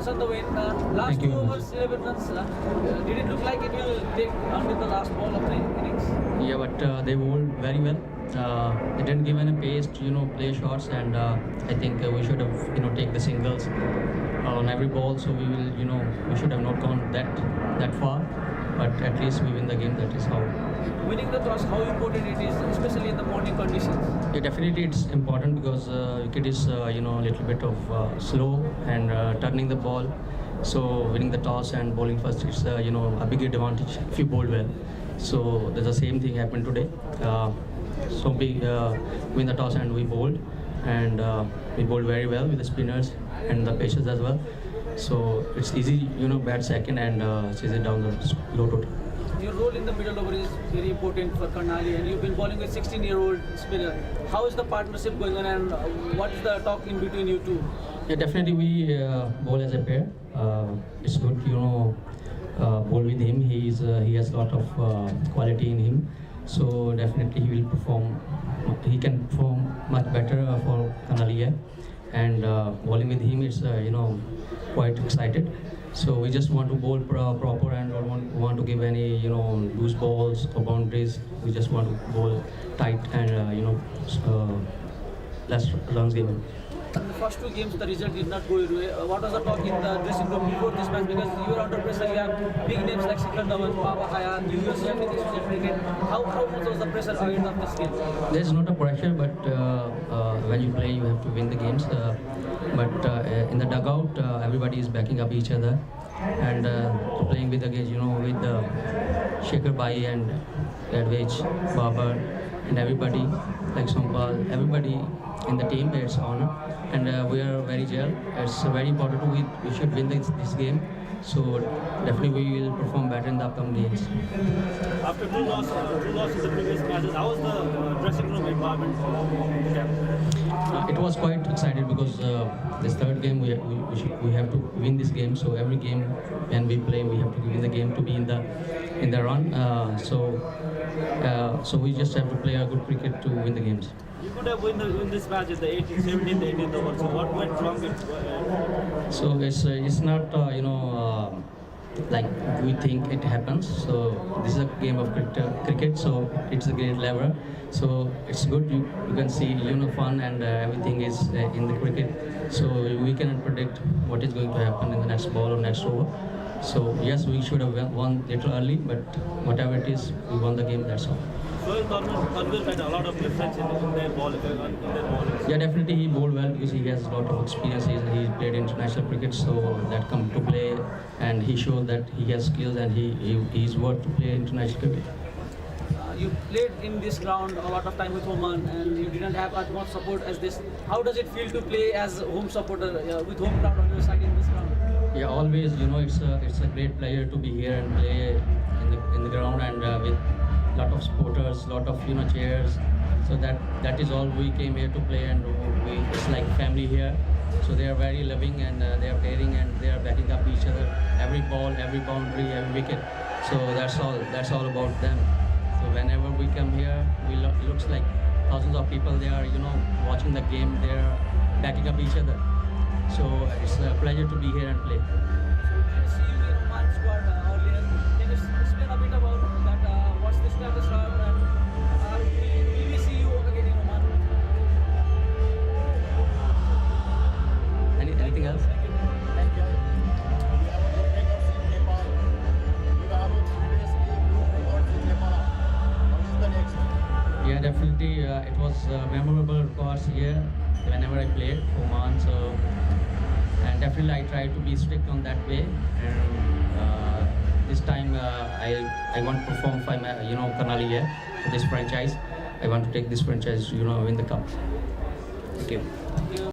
Congratulations on the win. Last Thank you two very much. overs, 11 runs. Did it look like it will take until the last ball of the innings? Yeah, but they bowled very well. They didn't give any pace to play shots, and I think we should have take the singles on every ball. So we should have not gone that far, but at least we win the game. That is how. Winning the toss, how important it is, especially in the morning conditions? Yeah, definitely it's important because wicket is a little bit of slow and turning the ball. So winning the toss and bowling first is a big advantage if you bowl well. So there's the same thing happened today. So we win the toss and we bowled, and we bowled very well with the spinners and the pacers as well. So it's easy, bat second and chase it down the low total. Your role in the middle over is very important for Karnali, and you've been bowling with 16-year-old spinner. How is the partnership going on, and what is the talk in between you two? Yeah, definitely we bowl as a pair. It's good, bowl with him. He has a lot of quality in him. So definitely he will perform. He can perform much better for Kanalia, and bowling with him is quite excited. So we just want to bowl proper and don't want to give any loose balls or boundaries. We just want to bowl tight and less runs given. In the first two games, the result did not go your way. What was the talk in the dressing room before this match? Because you are under pressure, you have big names like Shikhar Dhawan, Baba Hayan, you also have Nitish Cricket. How much was the pressure ahead of this game? There's not a pressure, but when you play, you have to win the games. But in the dugout, everybody is backing up each other and playing with the games, with Shekhar Bhai and Edwidge, Babar, and everybody, like Sompal, everybody in the team, it's honor. And we are very gel. It's very important. We should win this game. So definitely we will perform better in the upcoming games. After two losses in the previous matches, how was the dressing room environment? It was quite excited because this third game we have to win this game. So every game when we play, we have to win the game to be in the run. So we just have to play a good cricket to win the games. You could have win this match at the 17th, 18th over. So what went wrong? So it's not like we think it happens. So this is a game of cricket. So it's a great level. So it's good. You can see fun and everything is in the cricket. So we cannot predict what is going to happen in the next ball or next over. So yes, we should have won little early, but whatever it is, we won the game. That's all. So Tanvir had a lot of difference in their ball. Yeah, definitely he bowled well because he has a lot of experience. He played international cricket, so that come to play, and he showed that he has skills and he's worth to play international cricket. You played in this ground a lot of time with Oman, and you didn't have as much support as this. How does it feel to play as a home supporter with home crowd on your side in this ground? Yeah, always. It's a great pleasure to be here and play in the ground and with lot of supporters, lot of chairs. So that is all we came here to play, and it's like family here. So they are very loving and they are caring and they are backing up each other. Every ball, every boundary, every wicket. So that's all about them. So whenever we come here, it looks like thousands of people. They are watching the game. They are backing up each other. So it's a pleasure to be here and play. So see you in Oman squad earlier. Can you explain a bit about that? What's the status now? And will we see you again in Oman? Anything else? Thank you. Yeah, definitely. It was a memorable course here whenever I played Oman. So, and definitely I tried to be strict on that way. And this time I want to perform for my Karnali here for this franchise. I want to take this franchise win the cup. Thank you.